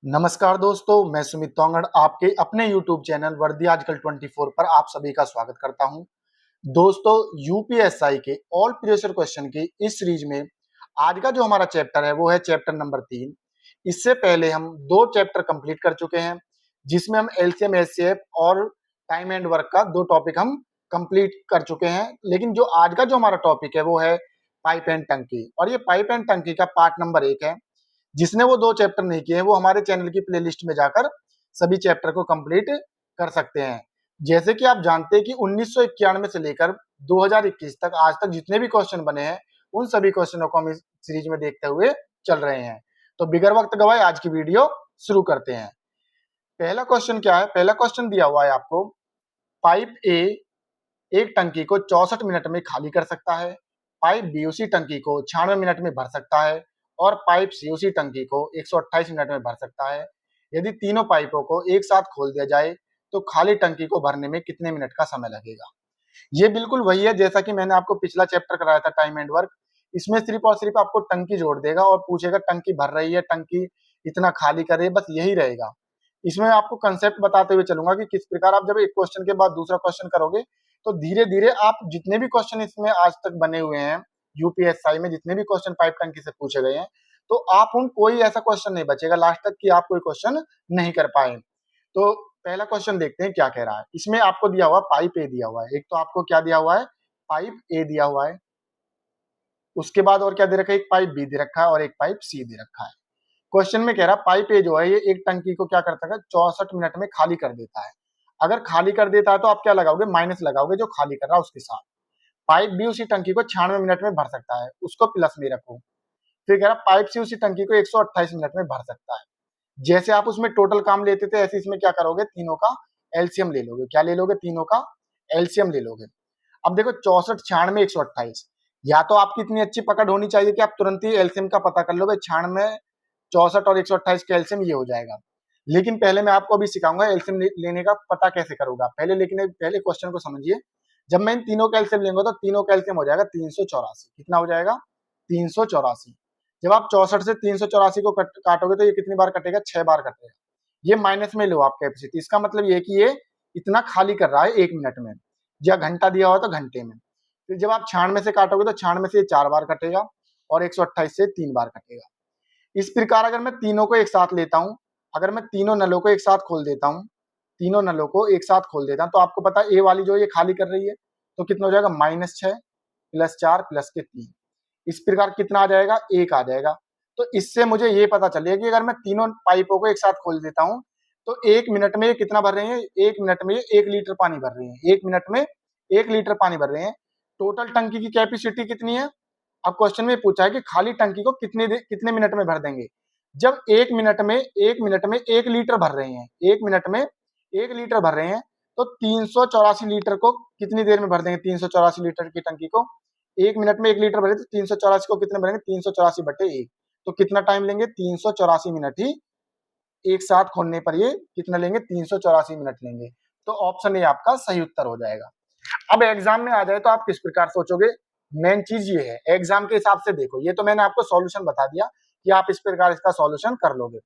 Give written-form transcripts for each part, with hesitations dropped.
नमस्कार दोस्तों, मैं सुमित तोंगड़ आपके अपने YouTube चैनल वर्दी आजकल 24 पर आप सभी का स्वागत करता हूं। दोस्तों, यूपीएसआई के ऑल प्रीवियस ईयर क्वेश्चन की इस सीरीज में आज का जो हमारा चैप्टर है वो है चैप्टर नंबर 3। इससे पहले हम 2 चैप्टर कंप्लीट कर चुके हैं, जिसमें हम एलसीएम एचसीएफ और टाइम एंड वर्क का 2 टॉपिक हम कंप्लीट कर चुके हैं। लेकिन जो आज का जो हमारा टॉपिक है वो है पाइप एंड टंकी, और ये पाइप एंड टंकी का पार्ट नंबर 1 है। जिसने वो 2 चैप्टर नहीं किए हैं वो हमारे चैनल की प्लेलिस्ट में जाकर सभी चैप्टर को कंप्लीट कर सकते हैं। जैसे कि आप जानते हैं कि 1991 से लेकर 2021 तक आज तक जितने भी क्वेश्चन बने हैं उन सभी क्वेश्चनों को हम इस सीरीज में देखते हुए चल रहे हैं। तो बिगर वक्त गवाए आज की वीडियो शुरू करते हैं। पहला क्वेश्चन क्या है? पहला क्वेश्चन दिया हुआ है आपको, पाइप ए एक टंकी को 64 मिनट में खाली कर सकता है, पाइप बी उसी टंकी को 96 मिनट में भर सकता है और पाइप सी उसी टंकी को 128 मिनट में भर सकता है। यदि तीनों पाइपों को एक साथ खोल दिया जाए तो खाली टंकी को भरने में कितने मिनट का समय लगेगा? ये बिल्कुल वही है जैसा कि मैंने आपको पिछला चैप्टर कराया था टाइम एंड वर्क। इसमें सिर्फ और सिर्फ आपको टंकी जोड़ देगा और पूछेगा टंकी भर रही है, टंकी इतना खाली करे, बस यही रहेगा। इसमें आपको कंसेप्ट बताते हुए चलूंगा कि किस प्रकार आप जब एक क्वेश्चन के बाद दूसरा क्वेश्चन करोगे तो धीरे धीरे आप जितने भी क्वेश्चन इसमें आज तक बने हुए हैं यूपीएसआई में, जितने भी क्वेश्चन पाइप टंकी से पूछे गए हैं, तो आप उन कोई ऐसा क्वेश्चन नहीं बचेगा लास्ट तक कि आप कोई क्वेश्चन नहीं कर पाए। तो पहला क्वेश्चन देखते हैं क्या कह रहा है। इसमें आपको दिया हुआ पाइप ए दिया हुआ है। एक तो आपको क्या दिया हुआ है? पाइप ए दिया हुआ है। उसके बाद और क्या दे रखा है? एक पाइप बी दे रखा है और एक पाइप सी दे रखा है। क्वेश्चन में कह रहा है पाइप ए जो है ये एक टंकी को क्या करता है? 64 मिनट में खाली कर देता है। अगर खाली कर देता है तो आप क्या लगाओगे? माइनस लगाओगे जो खाली कर रहा है उसके साथ। पाइप बी उसी टंकी को 96 मिनट में भर सकता है, उसको प्लस में रखो। फिर कह रहा पाइप सी उसी टंकी को 128 मिनट में भर सकता है। जैसे आप उसमें टोटल काम लेते थे ऐसे इसमें क्या करोगे? तीनों का एलसीएम ले लोगे। क्या ले लोगे? तीनों का एलसीएम ले लोगे। अब देखो 64, 96, 128, या तो आपकी इतनी अच्छी पकड़ होनी चाहिए कि आप तुरंत ही एलसीएम का पता कर लोगे। 96, 64 और 128 का एलसीएम ये हो जाएगा। लेकिन पहले मैं आपको अभी सिखाऊंगा एलसीएम लेने का पता कैसे करूंगा। पहले क्वेश्चन को समझिए। जब मैं इन तीनों का एलसीएम लेंगे तो तीनों का एलसीएम हो जाएगा 384। कितना हो जाएगा? 384। जब आप 64 से 384 को काटोगे तो ये कितनी बार कटेगा? 6 बार कटेगा। ये माइनस में लो आप कैपेसिटी। इसका मतलब ये कि ये इतना खाली कर रहा है 1 मिनट में, या घंटा दिया हुआ तो घंटे में। फिर जब आप 96 से काटोगे तो 96 से 4 बार कटेगा और 128 से 3 बार कटेगा। इस प्रकार अगर मैं तीनों को एक साथ लेता हूं, अगर मैं तीनों नलों को एक साथ खोल देता हूं, तीनों नलों को एक साथ खोल देता हूं, तो आपको पता है ए वाली जो ये खाली कर रही है तो कितना हो जाएगा? -6 + 4 + के 3। इस प्रकार कितना आ जाएगा? 1 आ जाएगा। तो इससे मुझे ये पता चलेगा कि अगर मैं तीनों पाइपों को एक साथ खोल देता हूं तो 1 मिनट में ये कितना भर रहे हैं? 1 मिनट में ये 1 लीटर पानी भर रहे हैं। 1 मिनट में 1 लीटर पानी भर रहे हैं। टोटल टंकी की कैपेसिटी कितनी है? अब क्वेश्चन में पूछा है कि खाली टंकी को कितने मिनट में भर देंगे। जब 1 मिनट में 1 लीटर भर रहे हैं, 1 मिनट में 1 लीटर भर रहे हैं तो 384 लीटर को कितनी देर में भर देंगे? 384 लीटर की टंकी को 1 मिनट में 1 लीटर भरे तो 384 को कितने भरेंगे? 384/1। तो कितना टाइम लेंगे? 384 मिनट ही। एक साथ खोलने पर ये कितना लेंगे? 384 मिनट लेंगे। तो ऑप्शन ए आपका सही उत्तर हो जाएगा। अब एग्जाम में आ जाए तो आप किस प्रकार सोचोगे? मेन चीज ये है, एग्जाम के हिसाब से देखो। ये तो मैंने आपको सॉल्यूशन बता दिया कि आप इस प्रकार इसका सॉल्यूशन कर लोगे।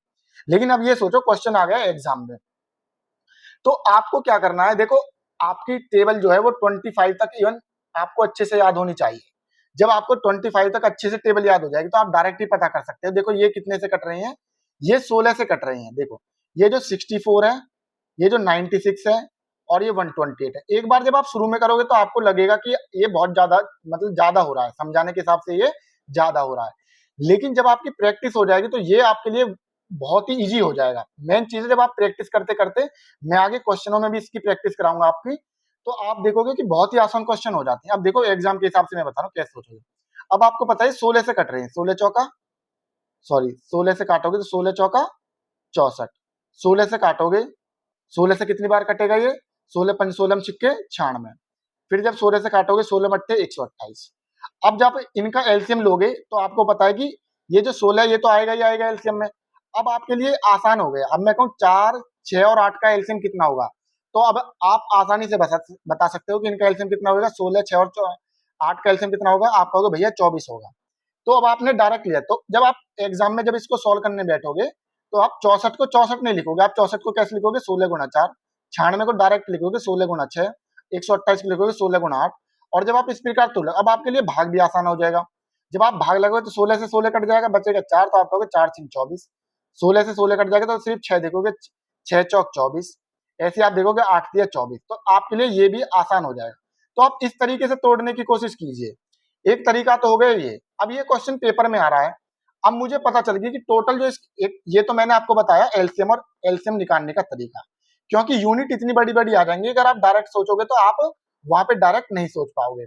लेकिन अब ये सोचो क्वेश्चन आ गया एग्जाम में, तो आपको क्या करना है? देखो, आपकी टेबल जो है वो 25 तक इवन आपको अच्छे से याद होनी चाहिए। जब आपको 25 तक अच्छे से टेबल याद हो जाएगी तो आप डायरेक्ट ही पता कर सकते हो। देखो ये कितने से कट रहे हैं? ये 16 से कट रहे हैं। देखो ये जो 64 है, ये जो 96 है और ये 128 है। एक बार जब आप शुरू में करोगे तो आपको लगेगा कि ये बहुत ज्यादा, मतलब ज्यादा हो रहा है, समझाने के हिसाब से ये ज्यादा हो रहा है। लेकिन जब आपकी प्रैक्टिस हो जाएगी तो ये आपके लिए बहुत ही इजी हो जाएगा। मेन चीज है जब आप प्रैक्टिस करते करते, मैं आगे क्वेश्चनों में भी इसकी प्रैक्टिस कराऊंगा आपकी, तो आप देखोगे कि बहुत ही आसान क्वेश्चन हो जाते हैं। अब देखो एग्जाम के हिसाब से मैं बता रहा हूँ कैसे सोचोगे। अब आपको पता है 16 से कट रहे हैं, 16 से काटोगे तो 16 चौका 64। 16 से काटोगे, 16 से कितनी बार कटेगा ये? 16 पंच 16 छिक्के 96। फिर जब 16 से काटोगे 16 बट्टे 128। अब जब इनका एलसीएम लोगे तो आपको पता है कि ये जो 16 है ये तो आएगा ही आएगा एलसीएम में। अब आपके लिए आसान हो गया। अब मैं कहूँ 4, 6 और 8 का एलसीएम कितना होगा, तो अब आप आसानी से बता सकते हो कि इनका एलसीएम कितना होगा। 16, 6 और 8 का एलसीएम कितना होगा? आप कहोगे भैया 24 होगा। तो अब आपने डायरेक्ट लिया। तो जब आप एग्जाम में जब इसको सॉल्व करने बैठोगे तो आप 64 को 64 नहीं लिखोगे, आप 64 को कैसे लिखोगे? 16 गुणा 4। 96 को डायरेक्ट लिखोगे 16 गुणा 6। 128 को लिखोगे 16 गुणा 8। और जब आप इस प्रकार तोड़ो, अब आपके लिए भाग भी आसान हो जाएगा। जब आप भाग लगोगे तो 16 से 16 कट जाएगा, बचेगा 4, तो आप कहोगे 4 6 24। 16 से 16 कट जाएगा तो सिर्फ 6 देखोगे, 6 चौक 24। ऐसे आप देखोगे 8 दिया 24, तो आपके लिए ये भी आसान हो जाएगा। तो आप इस तरीके से तोड़ने की कोशिश कीजिए। एक तरीका तो हो गया ये। अब ये क्वेश्चन पेपर में आ रहा है, अब मुझे पता चल गया कि टोटल जो ये तो मैंने आपको बताया एलसीएम और एलसीएम निकालने का तरीका, क्योंकि यूनिट इतनी बड़ी बड़ी आ जाएंगी, अगर आप डायरेक्ट सोचोगे तो आप वहां पे डायरेक्ट नहीं सोच पाओगे।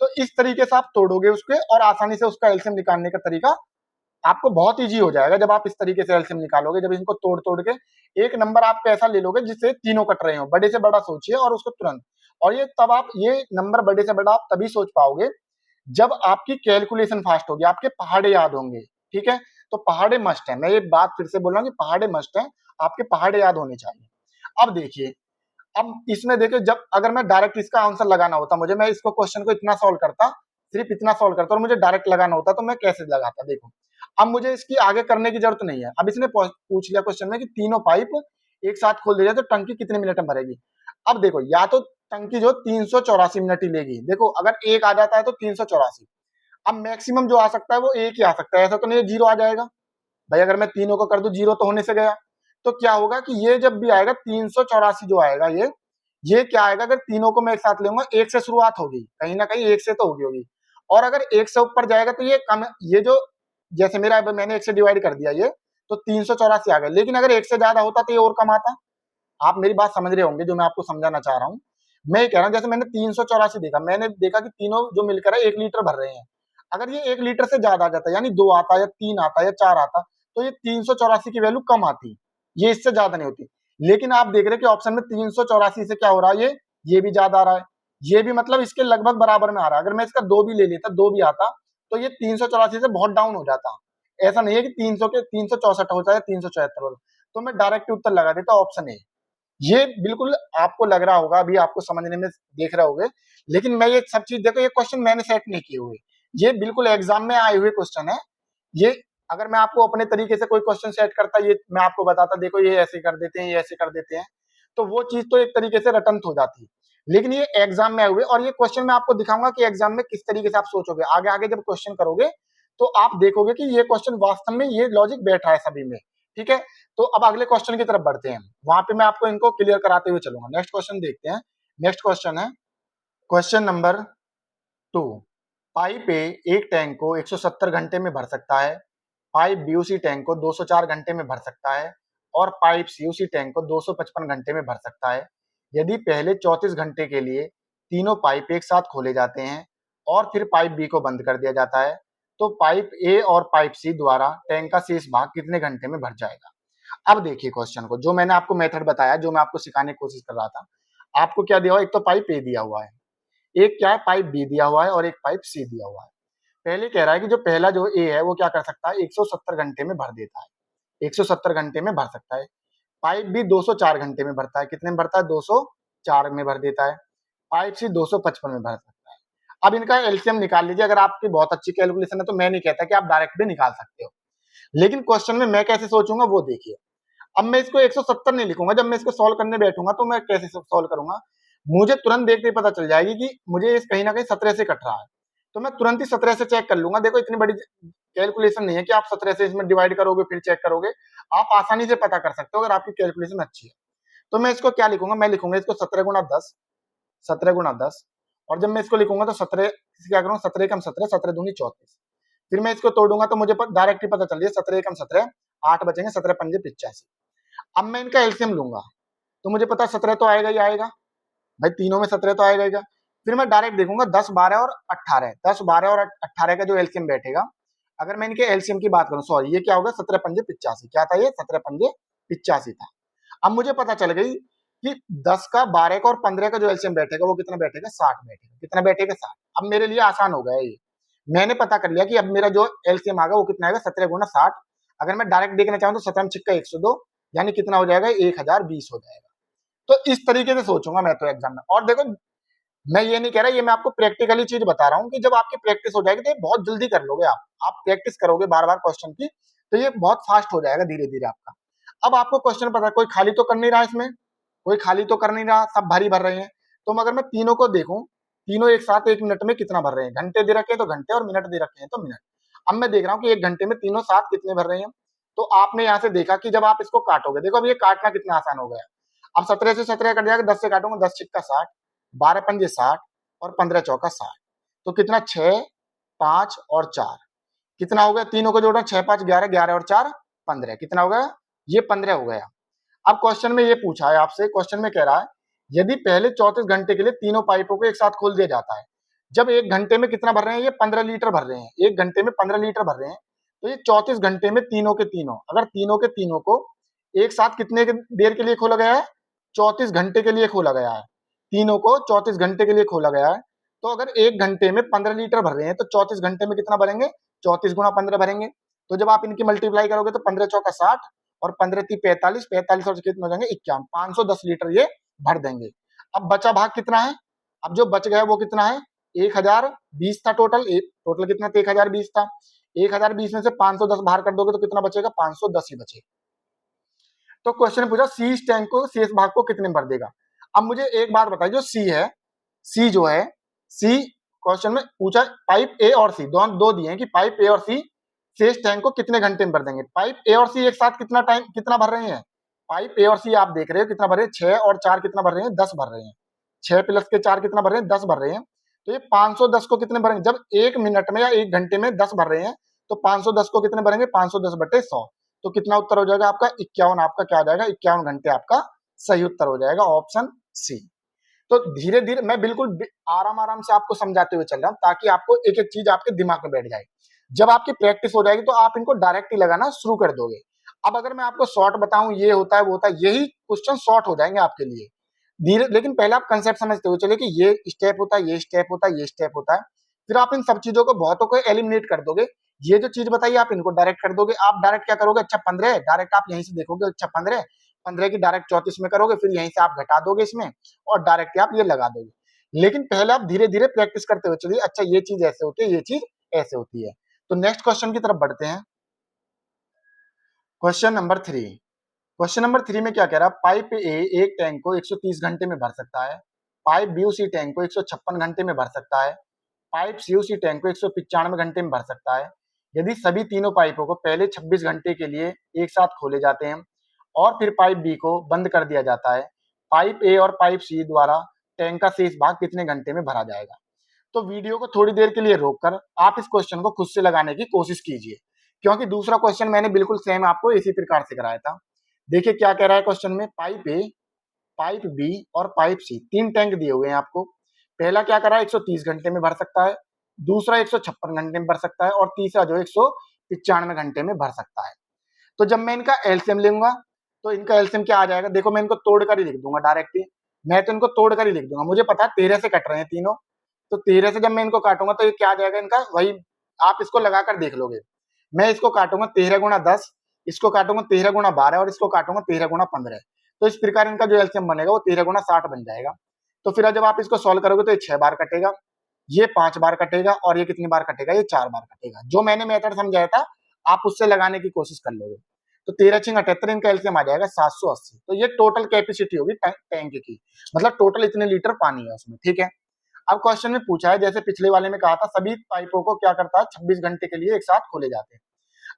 तो इस तरीके से आप तोड़ोगे उसके और आसानी से उसका एलसीएम निकालने का तरीका आपको बहुत इजी हो जाएगा। जब आप इस तरीके से एलसीएम निकालोगे, जब इनको तोड़ तोड़ के एक नंबर आप ऐसा ले लोगे जिससे तीनों कट रहे हो, बड़े से बड़ा सोचिए और उसको तुरंत। और ये तब आप ये नंबर बड़े से बड़ा आप तभी सोच पाओगे जब आपकी कैलकुलेशन फास्ट होगी, आपके पहाड़े याद होंगे। ठीक है, तो पहाड़े मस्ट है, मैं ये बात फिर से बोल रहा हूँ कि पहाड़े मस्ट है, आपके पहाड़े याद होने चाहिए। अब देखिए, अब इसमें देखिए, जब अगर मैं डायरेक्ट इसका आंसर लगाना होता मुझे, मैं इसको क्वेश्चन को इतना सॉल्व करता, सिर्फ इतना सॉल्व करता और मुझे डायरेक्ट लगाना होता, तो मैं कैसे लगाता? देखो, अब मुझे इसकी आगे करने की जरूरत नहीं है। अब इसने पूछ लिया क्वेश्चन में कि तीनों पाइप एक साथ खोल दिया तो टंकी कितने मिनट में भरेगी। अब देखो, या तो टंकी जो 384 मिनट ही लेगी। देखो, अगर एक आ जाता है तो 384, अब मैक्सिमम जो आ सकता है वो एक ही आ सकता है, ऐसा तो नहीं जीरो आ जाएगा भाई। अगर मैं तीनों को कर दूं, जीरो तो होने से गया। तो क्या होगा कि ये जब भी आएगा 384 जो आएगा, ये क्या आएगा? अगर तीनों को मैं एक साथ लूंगा, एक से शुरुआत होगी, कहीं ना कहीं एक से तो होगी। और अगर एक से ऊपर जाएगा तो ये कम, ये जो जैसे मेरा मैंने एक से डिवाइड कर दिया ये, तो 384 आ गया। लेकिन अगर एक से ज्यादा होता तो ये और कम आता। आप मेरी बात समझ रहे होंगे जो मैं आपको समझाना चाह रहा हूँ। मैं ये कह रहा हूँ, जैसे मैंने 384 देखा, मैंने देखा कि तीनों जो मिलकर है 1 लीटर भर रहे हैं। अगर ये 1 लीटर से ज्यादा आ जाता, यानी 2 आता या 3 आता या 4 आता, तो ये 384 की वैल्यू कम आती, ये इससे ज्यादा नहीं होती। लेकिन आप देख रहे हैं कि ऑप्शन में 384 से क्या हो रहा है, ये भी ज्यादा आ रहा है, ये भी मतलब इसके लगभग बराबर में आ रहा है। अगर मैं इसका 2 भी ले लेता, 2 भी आता, तो ये 384 से बहुत डाउन हो जाता। ऐसा नहीं है कि 300 के 364 होता है, 374 होता। तो मैं डायरेक्ट उत्तर लगा देता ऑप्शन ए। ये बिल्कुल आपको लग रहा होगा, अभी आपको समझने में देख रहे होगे, लेकिन मैं ये सब चीज देखो, ये क्वेश्चन मैंने सेट नहीं किए हुए, ये बिल्कुल एग्जाम में आए हुए क्वेश्चन है। ये अगर मैं आपको अपने तरीके से कोई क्वेश्चन सेट करता, ये मैं आपको बताता, देखो ये ऐसे कर देते हैं, ये ऐसे कर देते हैं, तो वो चीज तो एक तरीके से रटंत हो जाती। लेकिन ये एग्जाम में आए हुए, और ये क्वेश्चन मैं आपको दिखाऊंगा कि एग्जाम में किस तरीके से आप सोचोगे। आगे आगे जब क्वेश्चन करोगे तो आप देखोगे कि ये क्वेश्चन वास्तव में ये लॉजिक बैठा है सभी में। ठीक है, तो अब अगले क्वेश्चन की तरफ बढ़ते हैं, वहां पे मैं आपको इनको क्लियर कराते हुए चलूंगा। नेक्स्ट क्वेश्चन देखते हैं। नेक्स्ट क्वेश्चन है क्वेश्चन नंबर 2। पाइप ए एक टैंक को 170 घंटे में भर सकता है, पाइप बी उसी टैंक को 204 घंटे में भर सकता है, और पाइप सी उसी टैंक को 255 घंटे में भर सकता है। यदि पहले 34 घंटे के लिए तीनों पाइप एक साथ खोले जाते हैं और फिर पाइप बी को बंद कर दिया जाता है, तो पाइप ए और पाइप सी द्वारा टैंक का शेष भाग कितने घंटे में भर जाएगा। अब देखिए क्वेश्चन को, जो मैंने आपको मेथड बताया, जो मैं आपको सिखाने की कोशिश कर रहा था, आपको क्या दिया हुआ है? एक तो पाइप ए दिया हुआ है, एक क्या है, पाइप बी दिया हुआ है, और एक पाइप सी दिया हुआ है। पहले कह रहा है कि जो पहला जो ए है वो क्या कर सकता है, 170 घंटे में भर देता है, 170 घंटे में भर सकता है। पाइप बी 204 घंटे में भरता है, कितने में भरता है? 204 में भर देता है। पाइप सी 255 में भर सकता है। अब इनका एलसीएम निकाल लीजिए। अगर आपकी बहुत अच्छी कैलकुलेशन है तो मैं नहीं कहता कि आप डायरेक्ट भी निकाल सकते हो, लेकिन क्वेश्चन में मैं कैसे सोचूंगा वो देखिए। अब मैं इसको 170 नहीं लिखूंगा, जब मैं इसको सॉल्व करने बैठूंगा तो मैं कैसे सॉल्व करूंगा, मुझे तुरंत देखते ही पता चल जाएगी कि मुझे इस कहीं ना कहीं 17 से कट रहा है, तो मैं तुरंत ही 17 से चेक कर लूंगा। देखो, इतनी बड़ी कैलकुलेशन नहीं है कि आप 17 से इसमें डिवाइड करोगे फिर चेक करोगे, आप आसानी से पता कर सकते हो अगर आपकी कैलकुलेशन अच्छी है। तो मैं इसको क्या लिखूंगा, मैं लिखूंगा इसको 17 गुना 10, 17 गुना 10, और जब मैं इसको लिखूंगा तो 17 क्या करूंगा, 17 कम 17, 17 दूनी 34। फिर मैं इसको तोड़ूंगा तो मुझे डायरेक्ट ही पता चल जाए, 17 कम 17, 8 बचेंगे, 17 पंजे 85। अब मैं इनका एलसीएम लूंगा तो मुझे पता 17 तो आएगा ही आएगा भाई, तीनों में 17 तो आएगा ही। फिर मैं डायरेक्ट देखूंगा 10 12 और 18, 10 12 और 18 का जो एलसीएम बैठेगा, अगर मैं इनके एलसीएम की बात करूं, सॉरी ये क्या होगा, 17 पंजे 85, क्या था ये, 17 पंजे 85 था। अब मुझे पता चल गई कि 10 का 12 का और 15 का जो एलसीएम बैठेगा वो कितना बैठेगा, 60 बैठेगा। कितना बैठेगा, 60। अब मेरे लिए आसान हो गया ये, मैंने पता कर लिया कि अब मेरा जो एलसीएम आएगा वो कितना आएगा, 17 गुना 60। अगर मैं डायरेक्ट देखना चाहूँ तो 17 छिक्का 102, यानी कितना हो जाएगा, 1020 हो जाएगा। तो इस तरीके से सोचूंगा मैं तो एग्जाम में। और देखो, मैं ये नहीं कह रहा, ये मैं आपको प्रैक्टिकली चीज बता रहा हूँ कि जब आपकी प्रैक्टिस हो जाएगी तो ये बहुत जल्दी कर लोगे। आप प्रैक्टिस करोगे बार बार क्वेश्चन की, तो ये बहुत फास्ट हो जाएगा धीरे धीरे आपका। अब आपको क्वेश्चन पता है, कोई खाली तो कर नहीं रहा इसमें, कोई खाली तो कर नहीं रहा, सब भरी भर रहे हैं। तो अगर मैं तीनों को देखूं, तीनों एक साथ 1 मिनट में कितना भर रहे हैं, घंटे दे रखे हैं तो घंटे और मिनट दे रखे हैं तो मिनट। अब मैं देख रहा हूँ कि 1 घंटे में तीनों साथ कितने भर रहे हैं। तो आपने यहाँ से देखा कि जब आप इसको काटोगे, देखो अब ये काटना कितना आसान हो गया। अब 17 से 17 कट जाएगा, 10 से काटूंगा, 10 छिक्का 60, 12 पंजे 60 और 15 चौका 60। तो कितना, 6, 5 और 4, कितना हो गया, तीनों को जोड़ना, 6, 5, 11, 11 और 4 15, कितना हो गया, ये 15 हो गया। अब क्वेश्चन में ये पूछा है आपसे, क्वेश्चन में कह रहा है यदि पहले 34 घंटे के लिए तीनों पाइपों को एक साथ खोल दिया जाता है, जब 1 घंटे में कितना भर रहे हैं, ये 15 लीटर भर रहे हैं, 1 घंटे में 15 लीटर भर रहे हैं, तो ये 34 घंटे में तीनों के तीनों, अगर तीनों के तीनों को एक साथ कितने देर के लिए खोला गया है, 34 घंटे के लिए खोला गया है, तीनों को 34 घंटे के लिए खोला गया है। तो अगर 1 घंटे में 15 लीटर भर रहे हैं तो 34 घंटे में कितना भरेंगे, 34 गुणा 15 भरेंगे। तो जब आप इनकी मल्टीप्लाई करोगे तो 15 चौका 60 और 15 ती 45, 45 और कितने हो जाएंगे, 51, 510 लीटर ये भर देंगे। अब बचा भाग कितना है, अब जो बच गया वो कितना है, 1020 था टोटल, टोटल कितना था, 1020 था। 1020 में से 510 बाहर कर दोगे तो कितना बचेगा, 510 ही बचेगा। तो क्वेश्चन पूछा सी इस टैंक को शेष भाग को कितने भर देगा। अब मुझे एक बात बताइए, जो सी है, सी जो है, सी क्वेश्चन में पूछा पाइप ए और सी, दोनों दो दिए हैं कि पाइप ए और सी शेष टैंक को कितने घंटे में भर देंगे। पाइप ए और सी एक साथ कितना टाइम, कितना भर रहे हैं, पाइप ए और सी आप देख रहे हो कितना भर रहे हैं, 6 और 4 कितना भर रहे हैं, 10 भर रहे हैं, 6 प्लस के 4 कितना भर रहे हैं, 10 भर रहे हैं। तो ये 510 को कितने भरेंगे, जब 1 मिनट में या 1 घंटे में 10 भर रहे हैं तो 510 को कितने भरेंगे, 510 बटे 100। तो कितना उत्तर हो जाएगा आपका, 51, आपका क्या आ जाएगा, 51 घंटे आपका सही उत्तर हो जाएगा, ऑप्शन सी। तो धीरे धीरे मैं बिल्कुल आराम आराम से आपको समझाते हुए चल रहा हूं ताकि आपको एक एक चीज आपके दिमाग में बैठ जाए। जब आपकी प्रैक्टिस हो जाएगी तो आप इनको डायरेक्ट ही लगाना शुरू कर दोगे। अब अगर मैं आपको शॉर्ट बताऊं, ये होता है वो होता है, यही क्वेश्चन शॉर्ट हो जाएंगे आपके लिए धीरे, लेकिन पहले आप कंसेप्ट समझते हुए चलिए कि ये स्टेप होता है, ये स्टेप होता है, ये स्टेप होता है। फिर आप इन सब चीजों को, बहुतों को एलिमिनेट कर दोगे। ये जो चीज बताइए आप इनको डायरेक्ट कर दोगे। आप डायरेक्ट क्या करोगे, अच्छा 15, डायरेक्ट आप यहीं से देखोगे, अच्छा 15, 15 की डायरेक्ट 34 में करोगे, फिर यहीं से आप घटा दोगे इसमें और डायरेक्ट आप ये लगा दोगे। लेकिन पहले आप धीरे धीरे प्रैक्टिस करते हुए चलिए, अच्छा ये चीज ऐसे होती है, ये चीज ऐसे होती है। तो नेक्स्ट क्वेश्चन की तरफ बढ़ते हैं। क्वेश्चन नंबर 3, क्वेश्चन नंबर 3 में क्या कह रहा है, पाइप ए एक टैंक को 130 घंटे में भर सकता है, पाइप बी उसी टैंक को 156 घंटे में भर सकता है, पाइप सी उसी टैंक को 195 घंटे में भर सकता है। यदि सभी तीनों पाइपों को पहले 26 घंटे के लिए एक साथ खोले जाते हैं और फिर पाइप बी को बंद कर दिया जाता है, पाइप ए और पाइप सी द्वारा टैंक का शेष भाग कितने घंटे में भरा जाएगा। तो वीडियो को थोड़ी देर के लिए रोककर आप इस क्वेश्चन को खुद से लगाने की कोशिश कीजिए, क्योंकि दूसरा क्वेश्चन मैंने बिल्कुल सेम आपको इसी प्रकार से कराया था। देखिए क्या कह रहा है क्वेश्चन में, पाइप ए, पाइप बी और पाइप सी, 3 टैंक दिए हुए हैं आपको। पहला क्या कर रहा है, 130 घंटे में भर सकता है, दूसरा 156 घंटे में भर सकता है और तीसरा जो 195 घंटे में भर सकता है। तो जब मैं इनका एलसीएम लूंगा तो इनका एलसीएम क्या आ जाएगा, देखो मैं इनको तोड़कर ही लिख दूंगा डायरेक्ट ही, मैं तो इनको तोड़कर ही लिख दूंगा, मुझे पता है 13 से कट रहे हैं तीनों। तो 13 से जब मैं इनको काटूंगा तो ये क्या आ जाएगा इनका, वही आप इसको लगाकर देख लोगे। मैं इसको काटूंगा 13 गुणा 10, इसको काटूंगा 13 गुणा 12 और इसको काटूंगा 13 गुणा 15। तो इस प्रकार इनका जो एलसीएम बनेगा वो 13 गुणा 60 बन जाएगा। तो फिर जब आप इसको सॉल्व करोगे तो ये 6 बार कटेगा, ये 5 बार कटेगा और ये कितनी बार कटेगा, ये 4 बार कटेगा। जो मैंने मेथड समझाया था आप उससे लगाने की कोशिश कर लोगे। तो 13 छिंग 78, इनका एलसीएम आ जाएगा 780। तो ये टोटल कैपेसिटी होगी टैंक की, मतलब टोटल इतने लीटर पानी है उसमें, ठीक है। अब क्वेश्चन में पूछा है, जैसे पिछले वाले में कहा था, सभी पाइपों को क्या करता है 26 घंटे के लिए एक साथ खोले जाते हैं।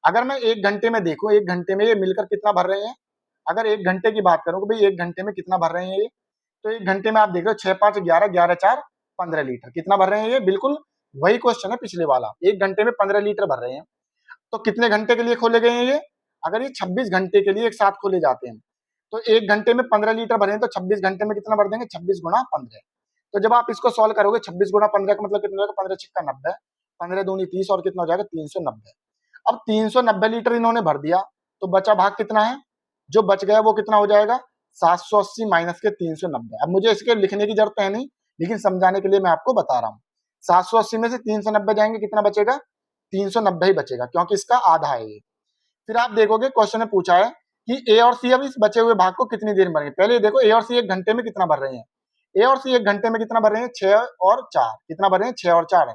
अगर मैं 1 घंटे में देखूं, 1 घंटे में ये मिलकर कितना भर रहे हैं, अगर 1 घंटे की बात करूं कि भाई 1 घंटे में कितना भर रहे हैं ये, तो 1 घंटे में आप देख रहे हो 6 5 11, 11 4 15 लीटर कितना भर रहे हैं ये, बिल्कुल वही क्वेश्चन है पिछले वाला, 1 घंटे में 15 लीटर भर रहे हैं। तो कितने घंटे के लिए खोले गए हैं ये, अगर ये 26 घंटे के लिए एक साथ खोले जाते हैं तो 1 घंटे में 15 लीटर भरे हैं, तो 26 घंटे में कितना भर देंगे, 26 गुणा 15। तो जब आप इसको सॉल्व करोगे 26 गुणा 15 का मतलब कितना हो जाएगा, 15 छिक्का 90, 15 दूनी 30 और कितना हो जाएगा 390। अब 390 लीटर इन्होंने भर दिया, तो बचा भाग कितना है, जो बच गया वो कितना हो जाएगा, 780 माइनस के 390। अब मुझे इसके लिखने की जरूरत है नहीं, लेकिन समझाने के लिए मैं आपको बता रहा हूँ। 780 में से 390 जाएंगे, कितना बचेगा, 390 ही बचेगा, क्योंकि इसका आधा है ये। फिर आप देखोगे क्वेश्चन में पूछा है कि ए और सी अब इस बचे हुए भाग को कितनी देर में भरेंगे। पहले देखो ए और सी 1 घंटे में कितना भर रहे हैं, ए और सी 1 घंटे में कितना भर रहे हैं, 6 और 4 कितना भर रहे हैं, 6 और 4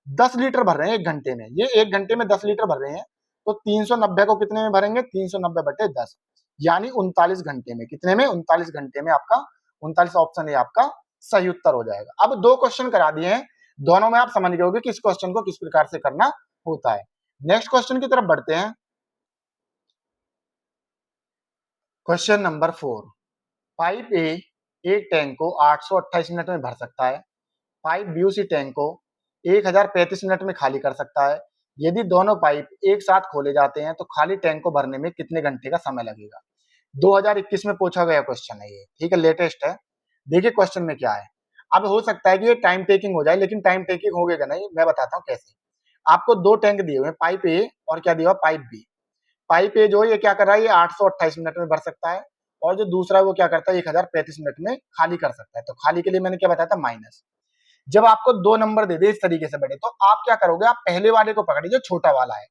10 लीटर भर रहे हैं 1 घंटे में, ये 1 घंटे में 10 लीटर भर रहे हैं। तो 390 को कितने में भरेंगे, 390 बटे 10, यानी 39 घंटे में। कितने में? 39 घंटे में आपका 39 ऑप्शन है आपका सही उत्तर हो जाएगा। अब 2 क्वेश्चन करा दिए हैं, दोनों में आप समझ गए होंगे कि इस क्वेश्चन को किस प्रकार से करना होता है। नेक्स्ट क्वेश्चन की तरफ बढ़ते हैं। क्वेश्चन नंबर 4, पाइप ए एक टैंक को 828 मिनट में भर सकता है। पाइप बी उसी टैंक को 1035 मिनट में खाली कर सकता है। यदि दोनों पाइप एक साथ खोले जाते हैं तो खाली टैंक को भरने में कितने घंटे का समय लगेगा? 2021 में पूछा गया क्वेश्चन है ये, ठीक है, लेटेस्ट है। देखिए क्वेश्चन में क्या है। अब हो सकता है कि ये टाइम टेकिंग हो जाए, लेकिन टाइम टेकिंग होगा नहीं, मैं बताता हूँ कैसे। आपको 2 टैंक दिए हुए हैं, पाइप ए और क्या दिया हुआ, पाइप बी। पाइप ए जो है ये क्या कर रहा है, ये 828 मिनट में भर सकता है, और जो दूसरा है वो क्या करता है, 1035 मिनट में खाली कर सकता है। तो खाली के लिए मैंने क्या बताया था, माइनस। जब आपको 2 नंबर दे दे इस तरीके से बड़े, तो आप क्या करोगे, आप पहले वाले को पकड़िए जो छोटा वाला है।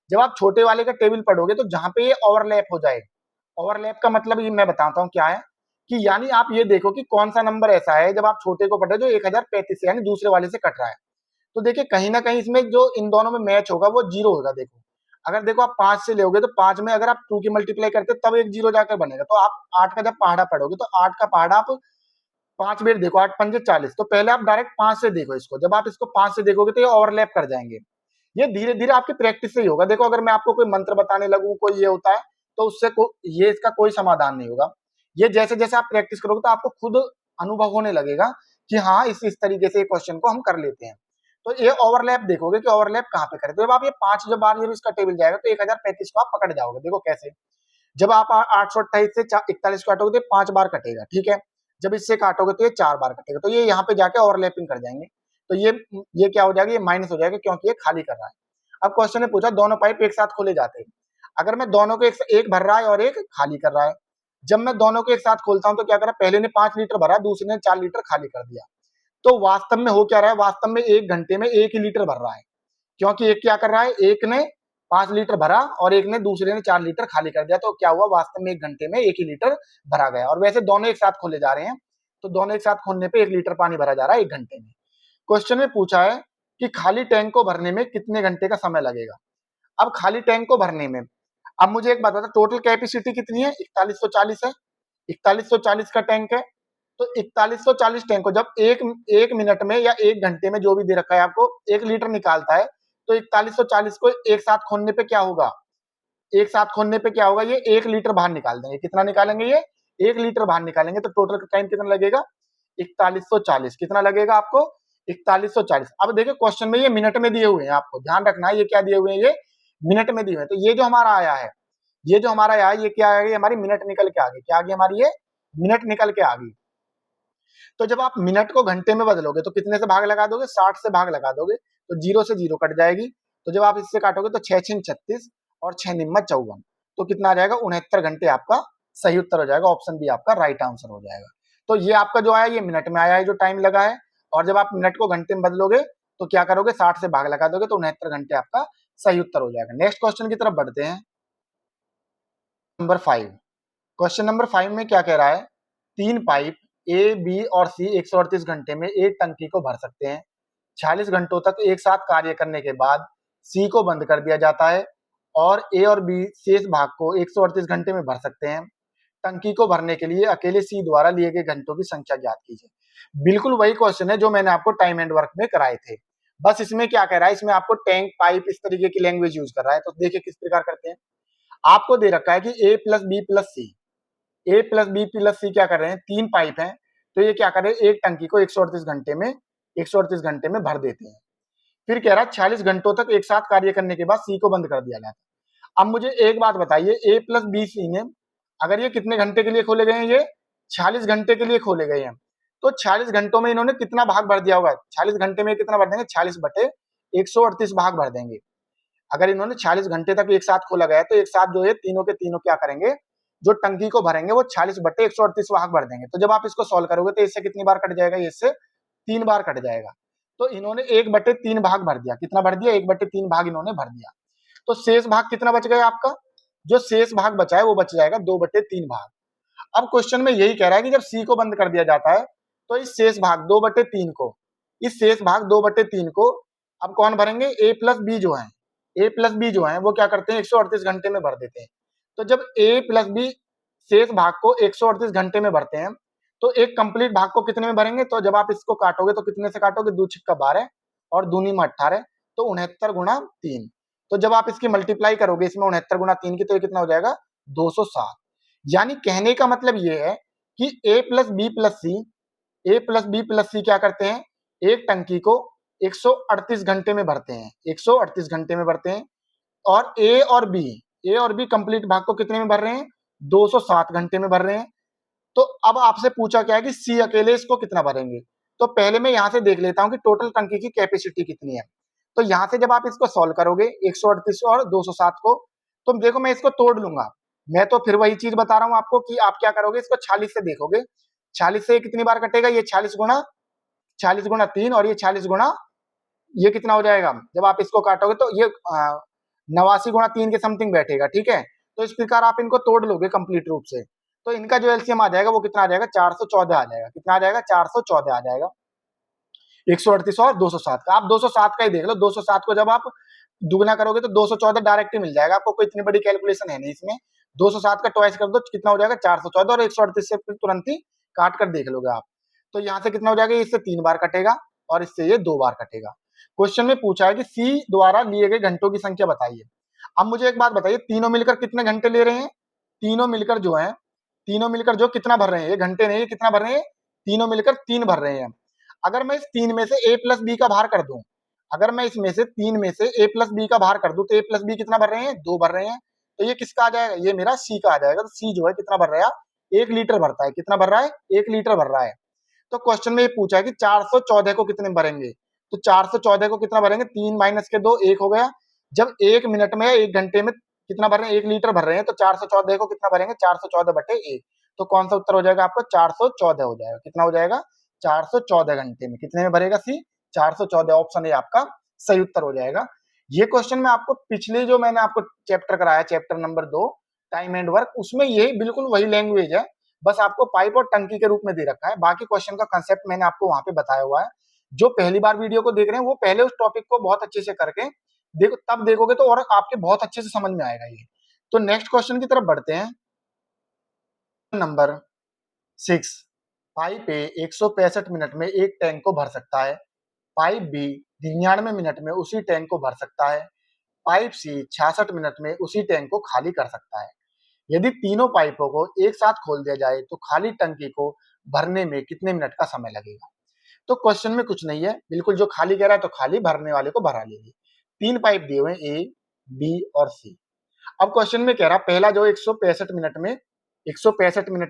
जब आप छोटे वाले का टेबल पढ़ोगे तो जहां पे ये ओवरलैप हो जाए, ओवरलैप का मतलब ये मैं बताता हूँ क्या है, कि यानी आप ये देखो कि कौन सा नंबर ऐसा है जब आप छोटे को पढ़े जो 1035 से यानी दूसरे वाले से कट रहा है। तो देखिए कहीं ना कहीं इसमें जो इन दोनों में मैच होगा वो 0 होगा। देखो अगर देखो आप 5 से लोगे तो 5 में अगर आप 2 की मल्टीप्लाई करते तब एक 0 जाकर बनेगा। तो आप 8 का जब पहाड़ा पढ़ोगे तो 8 का पहाड़ा आप 5 बेर देखो, 8 पंजे 40। तो पहले आप डायरेक्ट 5 से देखो इसको, जब आप इसको 5 से देखोगे तो ये ओवरलैप कर जाएंगे। ये धीरे धीरे आपकी प्रैक्टिस से ही होगा। देखो अगर मैं आपको कोई मंत्र बताने लगूं, कोई ये होता है, तो उससे ये इसका कोई समाधान नहीं होगा। ये जैसे जैसे आप प्रैक्टिस करोगे तो आपको खुद अनुभव होने लगेगा कि हाँ इस तरीके से क्वेश्चन को हम कर लेते हैं। तो ये ओवरलैप देखोगे कि ओवरलैप कहाँ पे करे। तो जब आप ये 5 जब बार जब इसका टेबल जाएगा तो 1035 को आप पकड़ जाओगे। देखो कैसे, जब आप 828 से 41 काटोगे तो 5 बार कटेगा, ठीक है। जब इससे काटोगे तो ये 4 बार कटेगा, तो ये यहाँ पे जाके ओवरलैपिंग कर जाएंगे। तो ये क्या हो जाएगा, ये माइनस हो जाएगा क्योंकि ये खाली कर रहा है। अब क्वेश्चन ने पूछा दोनों पाइप एक साथ खोले जाते हैं। अगर मैं दोनों को एक भर रहा है और एक खाली कर रहा है, जब मैं दोनों को एक साथ खोलता हूं तो क्या करा, पहले ने 5 लीटर भरा, दूसरे ने 4 लीटर खाली कर दिया। तो वास्तव में हो क्या रहा है, वास्तव में 1 घंटे में 1 ही लीटर भर रहा है, क्योंकि एक क्या कर रहा है, एक ने 5 लीटर भरा और एक ने दूसरे ने 4 लीटर खाली कर दिया। तो क्या हुआ, वास्तव में 1 घंटे में 1 ही लीटर भरा गया। और वैसे दोनों एक साथ खोले जा रहे हैं, तो दोनों एक साथ खोलने पे 1 लीटर पानी भरा जा रहा है 1 घंटे में। क्वेश्चन में पूछा है कि खाली टैंक को भरने में कितने घंटे का समय लगेगा। अब खाली टैंक को भरने में, अब मुझे एक बात बता, टोटल कैपेसिटी कितनी है, 4140 है। 4140 का टैंक है, तो 4140 टैंक को जब एक मिनट में या 1 घंटे में जो भी दे रखा है आपको 1 लीटर निकालता है, तो 4140 को एक साथ खोलने पे क्या होगा, एक साथ खोलने पे क्या होगा, ये 1 लीटर बाहर निकाल देंगे। कितना निकालेंगे, ये 1 लीटर बाहर निकालेंगे। तो टोटल टाइम कितना लगेगा, 4140। कितना लगेगा आपको, 4140। अब देखिए क्वेश्चन में ये मिनट में दिए हुए हैं, आपको ध्यान रखना है ये क्या दिए हुए हैं, ये मिनट में दिए हुए हैं। तो ये जो हमारा आया है, ये जो हमारा आया है, ये क्या आ गई, हमारी मिनट निकल के आ गई। क्या आ गई हमारी, ये मिनट निकल के आ गई। तो जब आप मिनट को घंटे में बदलोगे तो कितने से भाग लगा दोगे, 60 से भाग लगा दोगे, तो 0 से 0 कट जाएगी। तो जब आप इससे काटोगे तो 6 6 36 और 6 निम्मा 54, तो कितना आ जाएगा, 69 घंटे आपका सही उत्तर हो जाएगा। ऑप्शन बी आपका राइट आंसर हो जाएगा। तो ये आपका जो आया ये मिनट में आया है, जो टाइम लगा है। और जब आप मिनट को घंटे में बदलोगे तो क्या करोगे, 60 से भाग लगा दोगे, तो 69 घंटे आपका सही उत्तर हो जाएगा। नेक्स्ट क्वेश्चन की तरफ बढ़ते हैं। नंबर 5, क्वेश्चन नंबर 5 में क्या कह रहा है, 3 पाइप ए, बी और सी 138 घंटे में एक टंकी को भर सकते हैं। 46 घंटों तक एक साथ कार्य करने के बाद सी को बंद कर दिया जाता है और ए और बी शेष भाग को 138 घंटे में भर सकते हैं। टंकी को भरने के लिए अकेले सी द्वारा लिए गए घंटों की संख्या ज्ञात कीजिए। बिल्कुल वही क्वेश्चन है जो मैंने आपको टाइम एंड वर्क में कराए थे। बस इसमें क्या कह रहा है, इसमें आपको टैंक पाइप इस तरीके की लैंग्वेज यूज कर रहा है। तो देखिए किस प्रकार करते हैं। आपको दे रखा है कि ए प्लस बी प्लस सी, ए प्लस बी प्लस सी क्या कर रहे हैं, 3 पाइप हैं। तो ये क्या कर रहे हैं, एक टंकी को 138 घंटे में 138 घंटे में भर देते हैं। फिर कह रहा है 46 घंटों तक एक साथ कार्य करने के बाद सी को बंद कर दिया जाता है। अब मुझे एक बात बताइए, ए प्लस बी सी ने अगर ये कितने घंटे के लिए खोले गए हैं, ये 46 घंटे के लिए खोले गए हैं। तो 46 घंटों में इन्होंने कितना भाग भर दिया होगा, 46 घंटे में कितना भर देंगे, 40 बटे 138 भाग भर देंगे। अगर इन्होंने 40 घंटे तक एक साथ खोला गया तो एक साथ जो है तीनों के तीनों क्या करेंगे, जो टंकी को भरेंगे वो 40 बटे 138 भाग भर देंगे। तो जब आप इसको सॉल्व करोगे तो इससे कितनी बार कट जाएगा, इससे 3 बार कट जाएगा। तो इन्होंने 1/3 भाग भर दिया। कितना भर दिया, 1/3 भाग इन्होंने भर दिया। तो शेष भाग कितना बच गया आपका, जो शेष भाग बचा है वो बच जाएगा 2/3 भाग। अब क्वेश्चन में यही कह रहा है कि जब सी को बंद कर दिया जाता है तो इस शेष भाग 2/3 को, इस शेष भाग 2/3 को अब कौन भरेंगे, ए प्लस बी जो है, ए प्लस बी जो है वो क्या करते हैं 138 घंटे में भर देते हैं। तो जब ए प्लस बी शेष भाग को 138 घंटे में भरते हैं, तो एक कंप्लीट भाग को कितने में भरेंगे? तो जब आप इसको काटोगे तो कितने से काटोगे? 2 छिक्का 12 और दूनी में 18, तो 69 गुणा 3। तो जब आप इसकी मल्टीप्लाई करोगे इसमें 69 गुणा 3 की, तो ये कितना हो जाएगा? 207। यानी कहने का मतलब ये है कि ए प्लस बी प्लस सी, ए प्लस बी प्लस सी क्या करते हैं? एक टंकी को 138 घंटे में भरते हैं, 138 घंटे में भरते हैं। और ए और बी कंप्लीट भाग को कितने में भर रहे हैं? 207 घंटे में भर रहे हैं। तो अब आपसे पूछा क्या है कि सी अकेले इसको कितना भरेंगे? तो पहले मैं यहां से देख लेता हूं कि टोटल टंकी की कैपेसिटी कितनी है। तो यहां से जब आप इसको सॉल्व करोगे 138 और 207 को, तो देखो मैं इसको तोड़ लूंगा। मैं तो फिर वही चीज बता रहा हूं आपको कि आप क्या करोगे, इसको 46 से देखोगे। 46 से कितनी बार कटेगा? ये 40 गुणा 3 और ये 40 गुणा, ये कितना हो जाएगा? जब आप इसको काटोगे तो ये 89 गुणा 3 के समथिंग बैठेगा, ठीक है। तो इस प्रकार आप इनको तोड़ लोगे कंप्लीट रूप से, तो इनका जो एलसीएम आ जाएगा वो कितना आ जाएगा? 414 आ जाएगा। कितना आ जाएगा? 414 आ जाएगा। 138 और 207 का, आप 207 का ही देख लो। 207 को जब आप दुगना करोगे तो 214 डायरेक्ट ही मिल जाएगा आपको, कोई इतनी बड़ी कैलकुलेशन है नहीं इसमें। 207 का ट्वाइस कर दो, कितना हो जाएगा? 414, और 138 से फिर तुरंत ही काट कर देख लोगे आप। तो यहाँ से कितना हो जाएगा? इससे 3 बार कटेगा और इससे ये 2 बार कटेगा। क्वेश्चन में पूछा है कि सी द्वारा लिए गए घंटों की संख्या बताइए। अब मुझे एक बात बताइए, तीनों मिलकर कितने घंटे ले रहे हैं? तीनों मिलकर जो है, तीनों मिलकर जो कितना भर रहे हैं? ये घंटे नहीं, कितना भर रहे हैं? तीनों मिलकर 3 भर रहे हैं। अगर मैं इस 3 में से a प्लस बी का भार कर दूं, अगर मैं इसमें से 3 में से a प्लस बी का भार कर दूं, तो a प्लस बी कितना भर रहे हैं? 2 भर रहे हैं। तो ये किसका आ जाएगा? ये मेरा c का आ जाएगा। तो c जो है कितना भर रहा है? 1 लीटर भरता है। कितना भर रहा है? 1 लीटर भर रहा है। तो क्वेश्चन में ये पूछा है कि 414 को कितने भरेंगे? तो 414 को कितना भरेंगे? 3 माइनस के 2, 1 हो गया। जब 1 मिनट में या 1 घंटे में कितना भर रहे हैं? 1 लीटर भर रहे हैं, तो 414 को कितना भरेंगे? 414 बटे 1। तो कौन सा उत्तर हो जाएगा आपका? 414 हो जाएगा। कितना हो जाएगा? 414 घंटे में कितने में भरेगा सी? 414। ऑप्शन ए आपका सही उत्तर हो जाएगा। ये क्वेश्चन में आपको पिछले जो मैंने आपको चैप्टर कराया, chapter number 2 time and work, उसमें यही बिल्कुल वही लैंग्वेज है, बस आपको पाइप और टंकी के रूप में दे रखा है। बाकी क्वेश्चन का कंसेप्ट मैंने आपको वहां पे बताया हुआ है। जो पहली बार वीडियो को देख रहे हैं वो पहले उस टॉपिक को बहुत अच्छे से करके देखो, तब देखोगे तो और आपके बहुत अच्छे से समझ में आएगा ये। तो नेक्स्ट क्वेश्चन की तरफ बढ़ते हैं। नंबर 6, पाइप ए 165 मिनट में एक टैंक को भर सकता है। पाइप बी 99 मिनट में उसी टैंक को भर सकता है। पाइप सी 66 मिनट में उसी टैंक को खाली कर सकता है। यदि तीनों पाइपों को एक साथ खोल दिया जाए तो खाली टंकी को भरने में कितने मिनट का समय लगेगा? तो क्वेश्चन में कुछ नहीं है, बिल्कुल जो खाली कह रहा है तो खाली, भरने वाले को भरा लीजिए। 3 पाइप दिए हुए ए, बी और सी। अब क्वेश्चन में कह रहा पहला जो 165 मिनट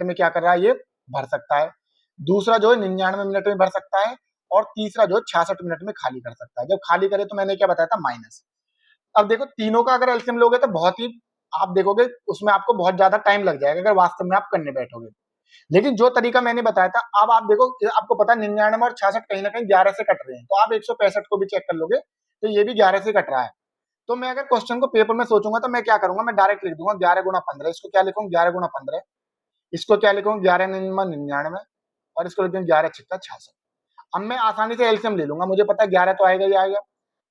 में क्या कर रहा है? ये भर सकता है। दूसरा जो है 99 मिनट में भर सकता है। और तीसरा जो है 66 मिनट में खाली कर सकता है। जब खाली करे तो मैंने क्या बताया था? माइनस। अब देखो तीनों का अगर एलसीएम लोगे तो बहुत ही, आप देखोगे उसमें आपको बहुत ज्यादा टाइम लग जाएगा अगर वास्तव में आप करने बैठोगे। लेकिन जो तरीका मैंने बताया था, अब आप देखो, आपको पता है 99 और 66 कहीं ना कहीं 11 से कट रहे हैं, तो आप 165 को भी चेक कर लोगे तो ये भी 11 से कट रहा है। तो मैं अगर क्वेश्चन को पेपर में सोचूंगा तो मैं क्या करूंगा? मैं डायरेक्ट लिख दूंगा 11 गुणा 15। इसको क्या लिखूंगा? 11 गुणा 15। इसको क्या लिखूंगा? 11 निन्यानवे 99, और इसको लिखूंगा 11 छिक्का 66। अब मैं आसानी से एलसीएम ले लूंगा, मुझे पता है 11 तो आएगा ही आएगा।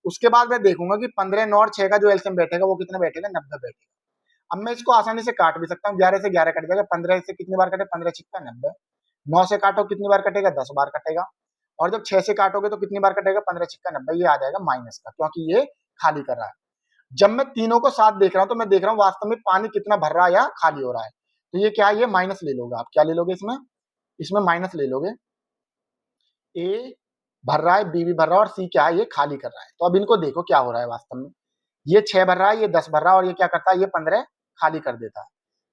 उसके बाद मैं देखूंगा कि 15 9 और 6 का जो एलसीएम बैठेगा वो कितना बैठेगा? 90 बैठेगा। अब मैं इसको आसानी से काट भी सकता हूँ। 11 से 11 कट जाएगा। 15 से कितनी बार कटे? 15 छिक्का 90। 9 से काटो कितनी बार कटेगा? 10 बार कटेगा। और जब 6 से काटोगे तो कितनी बार कटेगा? 15 छिक्का 90। ये आ जाएगा माइनस का, क्योंकि ये खाली कर रहा है। जब मैं तीनों को साथ देख रहा हूं तो मैं देख रहा हूं वास्तव में पानी कितना भर रहा है या खाली हो रहा है। तो ये क्या है? ये माइनस ले लोगे आप। क्या ले लोगे इसमें? इसमें माइनस ले लोगे। ए भर रहा है, बी भी भर रहा है, और सी क्या है? ये खाली कर रहा है। तो अब इनको देखो क्या हो रहा है वास्तव में। ये 6 भर रहा है, ये 10 भर रहा है, और ये क्या करता है? ये 15 खाली कर देता है।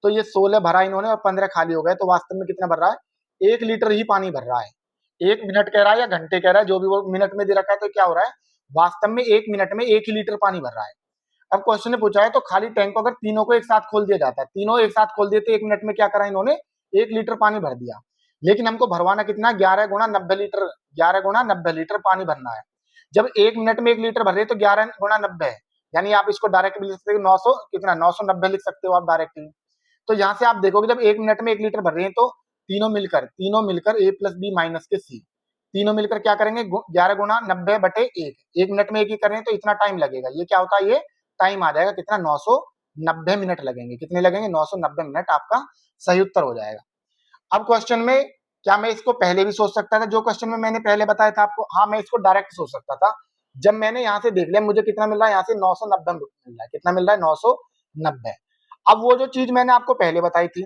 तो ये 16 भरा इन्होंने और 15 खाली हो गए। तो वास्तव में कितना भर रहा है? 1 लीटर ही पानी भर रहा है। 1 मिनट कह रहा है या घंटे कह रहा है, जो भी वो मिनट में दे रखा है, तो क्या हो रहा है? वास्तव में 1 मिनट में 1 ही लीटर पानी भर रहा है। अब क्वेश्चन ने पूछा है तो खाली टैंक को अगर तीनों को एक साथ खोल दिया जाता है, तीनों एक साथ खोल दिए तो 1 मिनट में क्या करा इन्होंने? 1 लीटर पानी भर दिया। लेकिन हमको भरवाना कितना? 11 गुणा 90 लीटर, 11 गुणा 90 लीटर पानी भरना है। जब 1 मिनट में 1 लीटर भर रहे हैं तो 11 गुणा 90 है, यानी आप इसको डायरेक्ट भी लिख सकते हो 900, कितना 990 लिख सकते हो आप डायरेक्टली। तो यहाँ से आप देखोगे जब 1 मिनट में 1 लीटर भर रहे हैं तो तीनों मिलकर ए प्लस बी माइनस के सी, तीनों मिलकर क्या करेंगे? 11 गुणा 90 बटे 1। 1 मिनट में 1 ही कर रहे हैं तो इतना टाइम लगेगा। ये क्या होता है? ये टाइम आ जाएगा कितना? 990 990 मिनट लगेंगे। कितने लगेंगे? 990 मिनट आपका सही उत्तर हो जाएगा। अब क्वेश्चन में क्या मैं इसको पहले भी सोच सकता था? जो क्वेश्चन में मैंने पहले बताया था आपको, हाँ मैं इसको डायरेक्ट सोच सकता था। जब मैंने यहाँ से देख लिया मुझे कितना मिल रहा है, यहाँ से 990 मिल रहा है। कितना मिल रहा है? 990। अब वो जो चीज मैंने आपको पहले बताई थी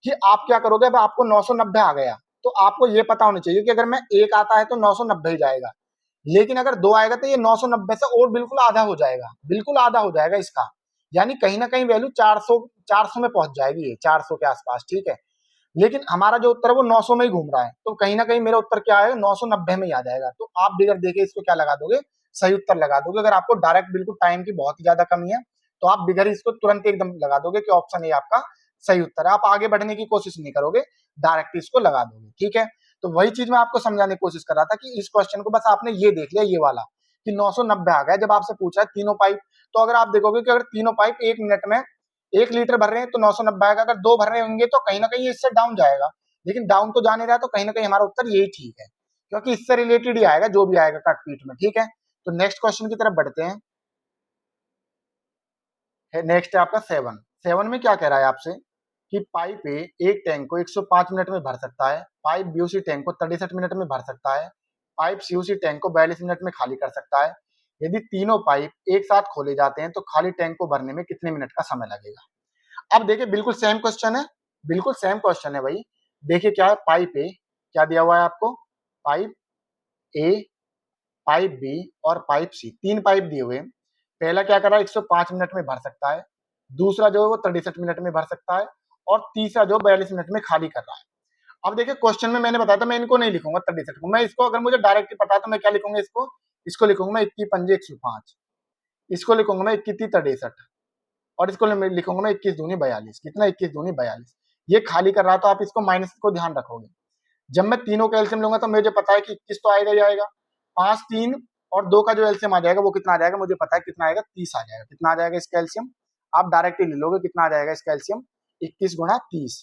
कि आप क्या करोगे, अब आपको 990 आ गया तो आपको ये पता होना चाहिए कि अगर मैं एक आता है तो 990 ही जाएगा, लेकिन अगर दो आएगा तो ये 990 से और बिल्कुल आधा हो जाएगा, बिल्कुल आधा हो जाएगा इसका, यानी कहीं ना कहीं वैल्यू 400 में पहुंच जाएगी, ये 400 के आसपास। ठीक है, लेकिन हमारा जो उत्तर है वो 900 में ही घूम रहा है, तो कहीं ना कहीं मेरा उत्तर क्या आएगा? 990 में ही आ जाएगा। तो आप बिगर देखे इसको क्या लगा दोगे? सही उत्तर लगा दोगे। अगर आपको डायरेक्ट बिल्कुल टाइम की बहुत ही ज्यादा कमी है तो आप बिगर इसको तुरंत एकदम लगा दोगे कि ऑप्शन ए आपका सही उत्तर है। आप आगे बढ़ने की कोशिश नहीं करोगे, डायरेक्ट इसको लगा दोगे। ठीक है, तो वही चीज मैं आपको समझाने की कोशिश कर रहा था कि इस क्वेश्चन को बस आपने ये देख लिया, ये वाला कि 990 आ गया। जब आपसे पूछा है तीनों पाइप, तो अगर आप देखोगे कि अगर तीनों पाइप 1 मिनट में 1 लीटर भर रहे हैं तो 990 आएगा। अगर दो भर रहे होंगे तो कहीं ना कहीं इससे डाउन जाएगा, लेकिन डाउन तो जाने रहा, तो कहीं ना कहीं हमारा उत्तर यही ठीक है, क्योंकि इससे रिलेटेड ही आएगा जो भी आएगा कट पीट में। ठीक है, तो नेक्स्ट क्वेश्चन की तरफ बढ़ते हैं। नेक्स्ट है आपका 7 में क्या कह रहा है आपसे कि पाइप ए एक टैंक को 105 मिनट में भर सकता है, पाइप बी उसी टैंक को 63 मिनट में भर सकता है, पाइप सी उसी टैंक को 42 मिनट में खाली कर सकता है। यदि तीनों पाइप एक साथ खोले जाते हैं तो खाली टैंक को भरने में कितने मिनट का समय लगेगा? अब देखिए बिल्कुल सेम क्वेश्चन है, बिल्कुल सेम क्वेश्चन है भाई। देखिए क्या है, पाइप ए क्या दिया हुआ है आपको, पाइप ए, पाइप बी और पाइप सी, तीन पाइप दिए हुए हैं। पहला क्या कर रहा है, 105 मिनट में भर सकता है, दूसरा जो है वो 63 मिनट में भर सकता है, और तीसरा जो 42 मिनट में खाली कर रहा है। अब देखिए क्वेश्चन में मैंने बताया था मैं इनको नहीं लिखूंगा 63 को, मैं इसको अगर मुझे डायरेक्ट पता है तो मैं क्या लिखूंगा, इसको इसको लिखूंगा मैं 21 पंजे 105, इसको लिखूंगा मैं 21 63, और इसको लिखूंगा मैं 21 दूनी 42। कितना? 21 दूनी 42। ये खाली कर रहा है तो आप इसको माइनस को ध्यान रखोगे। जब मैं तीनों का एलसीएम लूंगा तो मुझे पता है कि 21 तो आएगा ही आएगा, 5 3 और 2 का जो एलसीएम आ जाएगा वो कितना आ जाएगा, मुझे पता है कितना आएगा, 30 आ जाएगा। कितना आ जाएगा इसका एलसीएम? आप डायरेक्ट ही ले लोगे, कितना आ जाएगा इसका एलसीएम? 21 गुणा 30,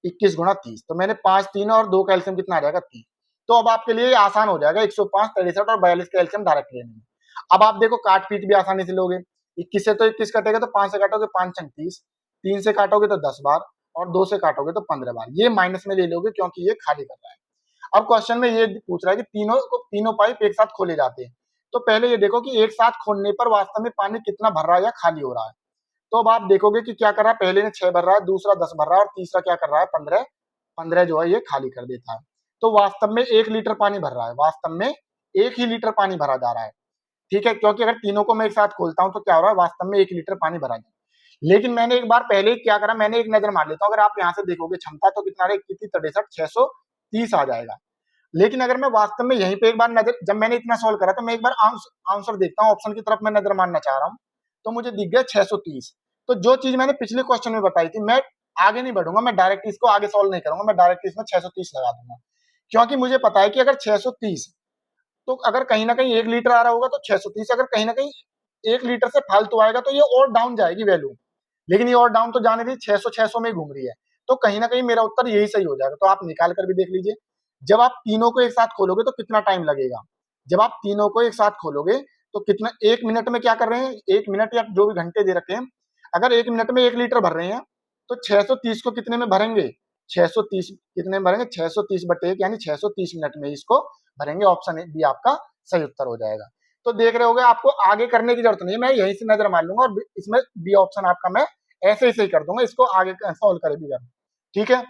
21 गुणा 30, तो मैंने 5 3 और 2 का एलसीएम कितना आ जाएगा? 30। तो अब आपके लिए आसान हो जाएगा 105 63 और 42 का एलसीएम डायरेक्ट लेने में। अब आप देखो काट पीट भी आसानी से लोगे। 21 से तो 21 कटेगा तो 5 से काटोगे 5 छंग 30, 3 से काटोगे तो 10 बार, और 2 से काटोगे तो 15 बार। ये माइनस में ले लोगे क्योंकि ये खाली कर रहा है। अब क्वेश्चन में ये पूछ रहा है कि तीनों पाइप एक साथ खोले जाते हैं, तो पहले ये देखो कि एक साथ खोलने पर वास्तव में पानी कितना भर रहा है या खाली हो रहा है। तो अब आप देखोगे कि क्या कर रहा है, पहले ने 6 भर रहा है, दूसरा 10 भर रहा है, और तीसरा क्या कर रहा है, 15 15 जो है ये खाली कर देता है। तो वास्तव में 1 लीटर पानी भर रहा है, वास्तव में 1 ही लीटर पानी भरा जा रहा है। ठीक है, क्योंकि अगर तीनों को मैं एक साथ खोलता हूं तो क्या हो रहा है, वास्तव में 1 लीटर पानी भरा जाए। लेकिन मैंने एक बार पहले ही क्या करा, मैंने एक नजर मार लेता हूं। अगर आप यहाँ से देखोगे क्षमता तो कितना रहे, कितनी 63 630 आ जाएगा। लेकिन अगर मैं वास्तव में यहीं पे एक बार नजर, जब मैंने इतना सॉल्व करा तो मैं एक बार आंसर देखता हूँ, ऑप्शन की तरफ मैं नजर मारना चाह रहा हूँ, तो मुझे दिख गया 630। तो जो चीज मैंने पिछले क्वेश्चन में बताई थी, मैं आगे नहीं बढ़ूंगा, मैं डायरेक्ट इसको आगे सॉल्व नहीं करूंगा, मैं डायरेक्ट इसमें 630 लगा दूंगा, क्योंकि मुझे पता है कि अगर 630, तो अगर कहीं ना कहीं 1 लीटर आ रहा होगा तो 630, अगर कहीं ना कहीं 1 लीटर से फालतू आएगा तो ये और डाउन जाएगी वैल्यू, लेकिन ये और डाउन तो जाने दी, 600 में ही घूम रही है, तो कहीं ना कहीं मेरा उत्तर यही सही हो जाएगा। तो आप निकाल कर भी देख लीजिए। जब आप तीनों को एक साथ खोलोगे तो कितना टाइम लगेगा, जब आप तीनों को एक साथ खोलोगे तो कितना, 1 मिनट में क्या कर रहे हैं, 1 मिनट या जो भी घंटे दे रखे हैं, अगर 1 मिनट में 1 लीटर भर रहे हैं तो 630 को कितने में भरेंगे, 630 कितने में भरेंगे, 630/1 यानी 630 मिनट में इसको भरेंगे। ऑप्शन बी आपका सही उत्तर हो जाएगा। तो देख रहे होगे आपको आगे करने की जरूरत नहीं है, मैं यहीं से नजर मार लूंगा और इसमें बी ऑप्शन आपका मैं ऐसे ही सही कर दूंगा, इसको आगे सॉल्व करे भी कर। ठीक है,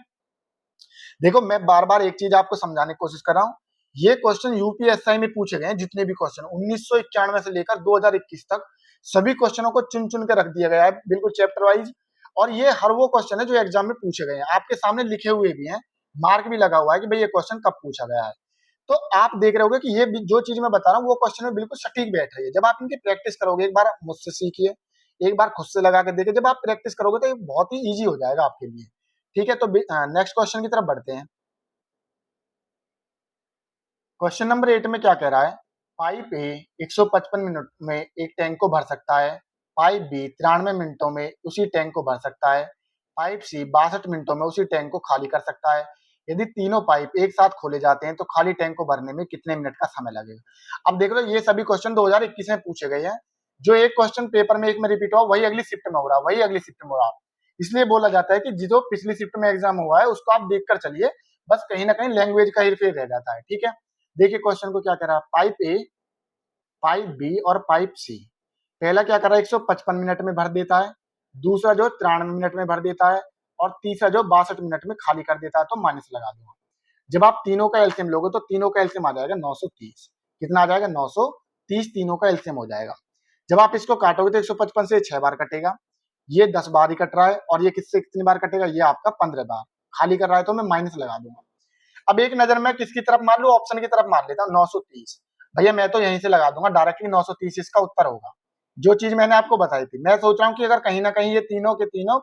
देखो मैं बार बार एक चीज आपको समझाने की कोशिश कर रहा हूँ, ये क्वेश्चन यूपीएसआई में पूछे गए हैं, जितने भी क्वेश्चन 1991 से लेकर 2021 तक सभी क्वेश्चनों को चुन चुन के रख दिया गया है, बिल्कुल चैप्टर वाइज। और ये हर वो क्वेश्चन है जो एग्जाम में पूछे गए हैं, आपके सामने लिखे हुए भी हैं, मार्क भी लगा हुआ है कि भाई ये क्वेश्चन कब पूछा गया है। तो आप देख रहे होगे कि ये जो चीज मैं बता रहा हूँ वो क्वेश्चन में बिल्कुल सटीक बैठ रही है। जब आप इनकी प्रैक्टिस करोगे, एक बार मुझसे सीखिए, एक बार खुद से लगा के देखिए, जब आप प्रैक्टिस करोगे तो ये बहुत ही ईजी हो जाएगा आपके लिए। ठीक है, तो नेक्स्ट क्वेश्चन की तरफ बढ़ते हैं। क्वेश्चन नंबर 8 में क्या कह रहा है, पाइप ए 155 मिनट में एक टैंक को भर सकता है, पाइप बी 93 मिनटों में उसी टैंक को भर सकता है, पाइप सी 62 मिनटों में उसी टैंक को खाली कर सकता है। यदि तीनों पाइप एक साथ खोले जाते हैं तो खाली टैंक को भरने में कितने मिनट का समय लगेगा? अब देख लो ये सभी क्वेश्चन 2021 में पूछे गए हैं, जो एक क्वेश्चन पेपर में एक में रिपीट हुआ वही अगली शिफ्ट में हो रहा है, वही अगली शिफ्ट में हो रहा है। इसलिए बोला जाता है कि जो पिछली शिफ्ट में एग्जाम हुआ है उसको आप देखकर चलिए, बस कहीं ना कहीं लैंग्वेज का हेरफेर रह जाता है। ठीक है, देखिए क्वेश्चन को क्या कह रहा है, पाइप ए, पाइप बी और पाइप सी। पहला क्या कर रहा है, 155 मिनट में भर देता है, दूसरा जो 93 मिनट में भर देता है, और तीसरा जो 62 मिनट में खाली कर देता है। तो माइनस लगा दूंगा। जब आप तीनों का एलसीएम लोगे तो तीनों का एलसीएम आ जाएगा 930। कितना आ जाएगा, 930, तीनों का एलसीएम हो जाएगा। जब आप इसको काटोगे तो 155 से 6 बार कटेगा, ये 10 बार ही कट रहा है, और ये किससे कितनी बार कटेगा, ये आपका 15 बार। खाली कर रहा है तो मैं माइनस लगा दूंगा। अब एक नजर में किसकी तरफ मार लू, ऑप्शन की तरफ मार लेता हूँ, 930। भैया मैं तो यहीं से लगा दूंगा डायरेक्टली, 930 इसका उत्तर होगा। जो चीज मैंने आपको बताई थी, मैं सोच रहा हूँ कि अगर कहीं ना कहीं ये तीनों के तीनों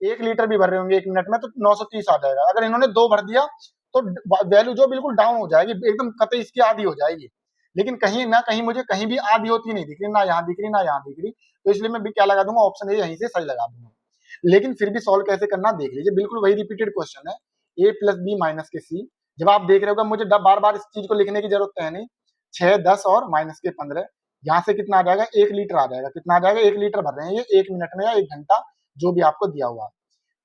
1 लीटर भी भर रहे होंगे 1 मिनट में तो 930 आ जाएगा। अगर इन्होंने 2 भर दिया तो वैल्यू जो बिल्कुल डाउन हो जाएगी, एकदम कतई इसकी आधी हो जाएगी। लेकिन कहीं ना कहीं मुझे कहीं भी आधी होती नहीं दिख रही, ना यहाँ दिख रही ना यहाँ दिख रही, तो इसलिए मैं भी क्या लगा दूंगा, ऑप्शन ए यहीं से सही लगा दूंगा। लेकिन फिर भी सॉल्व कैसे करना देख लीजिए, बिल्कुल वही रिपीटेड क्वेश्चन है, ए प्लस बी माइनस के सी। जब आप देख रहे होगा मुझे बार बार इस चीज को लिखने की जरूरत है नहीं, 6, 10 और माइनस के 15, यहाँ से कितना आ जाएगा, 1 लीटर आ जाएगा। कितना आ जाएगा, 1 लीटर भर रहे हैं ये 1 मिनट में या 1 घंटा, जो भी आपको दिया हुआ।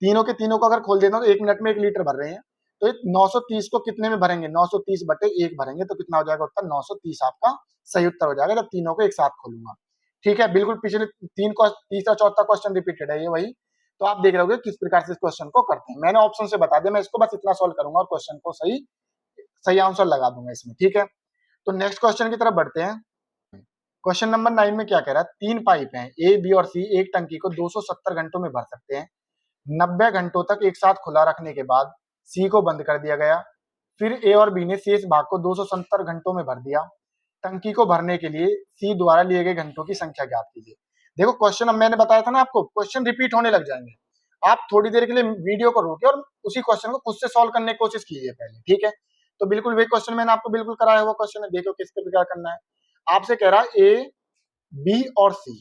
तीनों के तीनों को अगर खोल देना तो 1 मिनट में 1 लीटर भर रहे हैं। तो 930 को कितने में भरेंगे, 930 बटे 1 भरेंगे, तो कितना हो जाएगा उत्तर, 930 आपका सही उत्तर हो जाएगा जब तीनों को एक साथ खोलूंगा। ठीक है, बिल्कुल पिछले तीन को तीसरा चौथा क्वेश्चन रिपीटेड है ये वही। तो आप देख रहे होगे किस प्रकार से इस क्वेश्चन को करते हैं, मैंने ऑप्शन से बता दिया, मैं इसको बस इतना सॉल्व करूंगा और क्वेश्चन को सही सही आंसर लगा दूंगा इसमें। ठीक है, तो नेक्स्ट क्वेश्चन की तरफ बढ़ते हैं। क्वेश्चन नंबर 9 में क्या कह रहा है, 3 पाइप हैं ए बी और सी, एक टंकी को 270 घंटों में भर सकते हैं। 90 घंटों तक एक साथ खुला रखने के बाद सी को बंद कर दिया गया, फिर ए और बी ने शेष भाग को 270 घंटों में भर दिया। टंकी को भरने के लिए सी द्वारा लिए गए घंटों की संख्या ज्ञात कीजिए। देखो क्वेश्चन, अब मैंने बताया था ना आपको, क्वेश्चन रिपीट होने लग जाएंगे। आप थोड़ी देर के लिए वीडियो को रोके और उसी क्वेश्चन को खुद से सॉल्व करने की कोशिश कीजिए पहले। ठीक है, तो बिल्कुल वही क्वेश्चन मैंने आपको बिल्कुल कराया हुआ क्वेश्चन है, देखो किस प्रकार करना है। आपसे कह रहा है ए बी और सी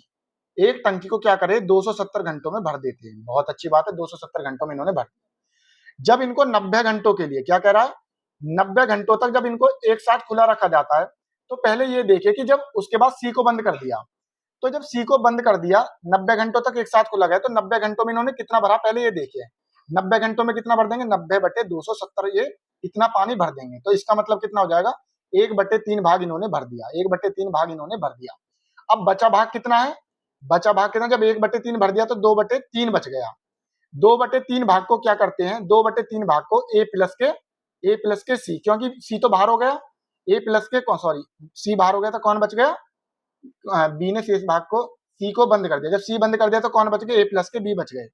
एक टंकी को क्या करे, 270 घंटों में भर देते हैं। बहुत अच्छी बात है, 270 घंटों में इन्होंने भर दिया। जब इनको 90 घंटों के लिए क्या कह रहा है, 90 घंटों तक जब इनको एक साथ खुला रखा जाता है, तो पहले ये देखिए कि जब उसके बाद सी को बंद कर दिया, तो जब सी को बंद कर दिया 90 घंटों तक एक साथ खुला गया, तो 90 घंटों में इन्होंने कितना भरा, पहले ये देखिए 90 घंटों में कितना भर देंगे, 90 बटे 270, ये इतना पानी भर देंगे। तो इसका मतलब कितना हो जाएगा, 1/3 भाग इन्होंने भर दिया, 1/3 भाग इन्होंने भर दिया। अब बचा भाग कितना है, बचा भाग कितना, जब 1/3 भर दिया तो 2/3 बच गया। 2/3 भाग को क्या करते हैं, 2/3 भाग को ए प्लस के सी, क्योंकि सी तो बाहर हो गया, ए प्लस के सॉरी सी बाहर हो गया, तो कौन बच गया, बी ने शेष भाग को, सी को बंद कर दिया। जब सी बंद कर दिया तो कौन बच गए, ए प्लस के बी बच गए।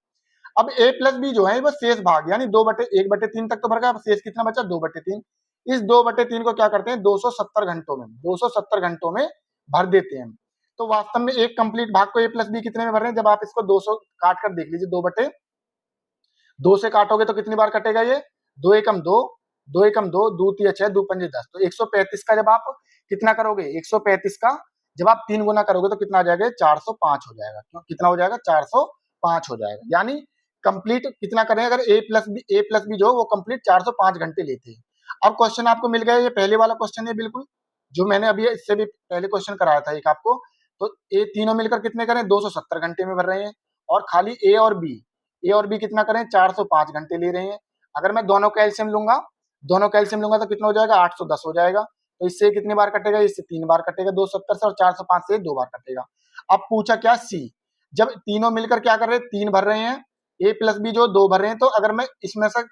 अब ए प्लस बी जो है वो शेष भाग, यानी 1/3 तक तो भर गया, अब शेष कितना बचा, 2/3। इस 2/3 को क्या करते हैं, 270 घंटों में, 270 घंटों में भर देते हैं। तो वास्तव में एक कंप्लीट भाग को ए प्लस बी कितने में भर रहे हैं, जब आप इसको 200 काट कर देख लीजिए, 2 से काटोगे तो कितनी बार कटेगा ये, 2 एकम 2, 2 एकम 2, 2 तिया 6, 2 पंजे 10, तो 135 का जब आप कितना करोगे, 135 का जब आप 3 गुना करोगे तो कितना आ जाएगा, 405 हो जाएगा। क्यों, कितना हो जाएगा, 405 हो जाएगा। यानी कंप्लीट कितना करें, अगर ए प्लस बी जो वो कंप्लीट 405 घंटे लेते हैं। अब क्वेश्चन आपको मिल गया, ये पहले वाला क्वेश्चन है बिल्कुल, जो मैंने अभी इससे भी पहले क्वेश्चन कराया था एक आपको। तो ए तीनों मिलकर कितने करें, 270 घंटे में भर रहे हैं, और खाली ए और बी कितना करें, 405 घंटे ले रहे हैं। अगर मैं दोनों कैल्शियम लूंगा तो कितना हो जाएगा, 810 हो जाएगा। तो इससे कितनी बार कटेगा, इससे 3 बार कटेगा, 270 से, और 405 से 2 बार कटेगा। अब पूछा क्या, सी, जब तीनों मिलकर क्या कर रहे हैं, 3 भर रहे हैं, ए प्लस बी जो 2 भर रहे हैं, तो अगर मैं इसमें से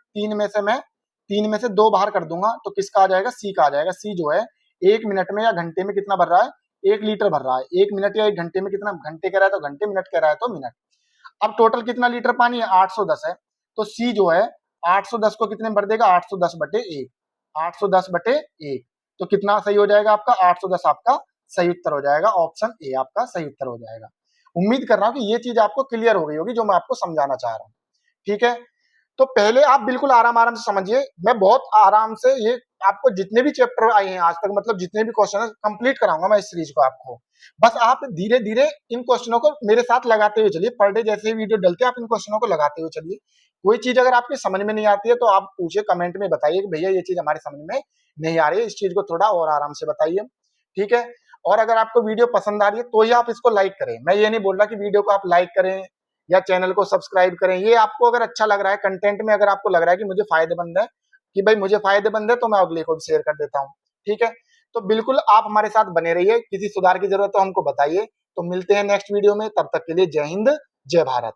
3 में से 2 बाहर कर दूंगा तो किसका आ जाएगा, सी का आ जाएगा। सी जो है 1 मिनट में या घंटे में कितना भर रहा है, 1 लीटर भर रहा है। 1 मिनट या 1 घंटे में कितना, घंटे कह रहा है तो घंटे, मिनट कह रहा है तो मिनट। अब टोटल कितना लीटर पानी है, 810 है। तो सी जो है 810 को कितने में भर देगा, 810/1, 810/1, तो कितना सही हो जाएगा आपका, 810 आपका सही उत्तर हो जाएगा, ऑप्शन ए आपका सही उत्तर हो जाएगा। उम्मीद कर रहा हूं कि ये चीज आपको क्लियर हो गई होगी जो मैं आपको समझाना चाह रहा हूँ। ठीक है, तो पहले आप बिल्कुल आराम आराम से समझिए, मैं बहुत आराम से ये आपको जितने भी चैप्टर आए हैं आज तक, मतलब जितने भी क्वेश्चन है कंप्लीट कराऊंगा मैं इस सीरीज को आपको। बस आप धीरे धीरे इन क्वेश्चनों को मेरे साथ लगाते हुए चलिए, पर डे जैसे ही वीडियो डलते हैं आप इन क्वेश्चनों को लगाते हुए चलिए। कोई चीज अगर आपकी समझ में नहीं आती है तो आप पूछिए, कमेंट में बताइए कि भैया ये चीज हमारे समझ में नहीं आ रही है, इस चीज को थोड़ा और आराम से बताइए। ठीक है, और अगर आपको वीडियो पसंद आ रही है तो ही आप इसको लाइक करें। मैं ये नहीं बोल रहा कि वीडियो को आप लाइक करें या चैनल को सब्सक्राइब करें। ये आपको अगर अच्छा लग रहा है कंटेंट में, अगर आपको लग रहा है कि मुझे फायदेमंद है, कि भाई मुझे फायदेमंद है, तो मैं अगले को भी शेयर कर देता हूँ। ठीक है, तो बिल्कुल आप हमारे साथ बने रहिए। किसी सुधार की जरूरत तो हमको बताइए। तो मिलते हैं नेक्स्ट वीडियो में, तब तक के लिए जय हिंद, जय भारत।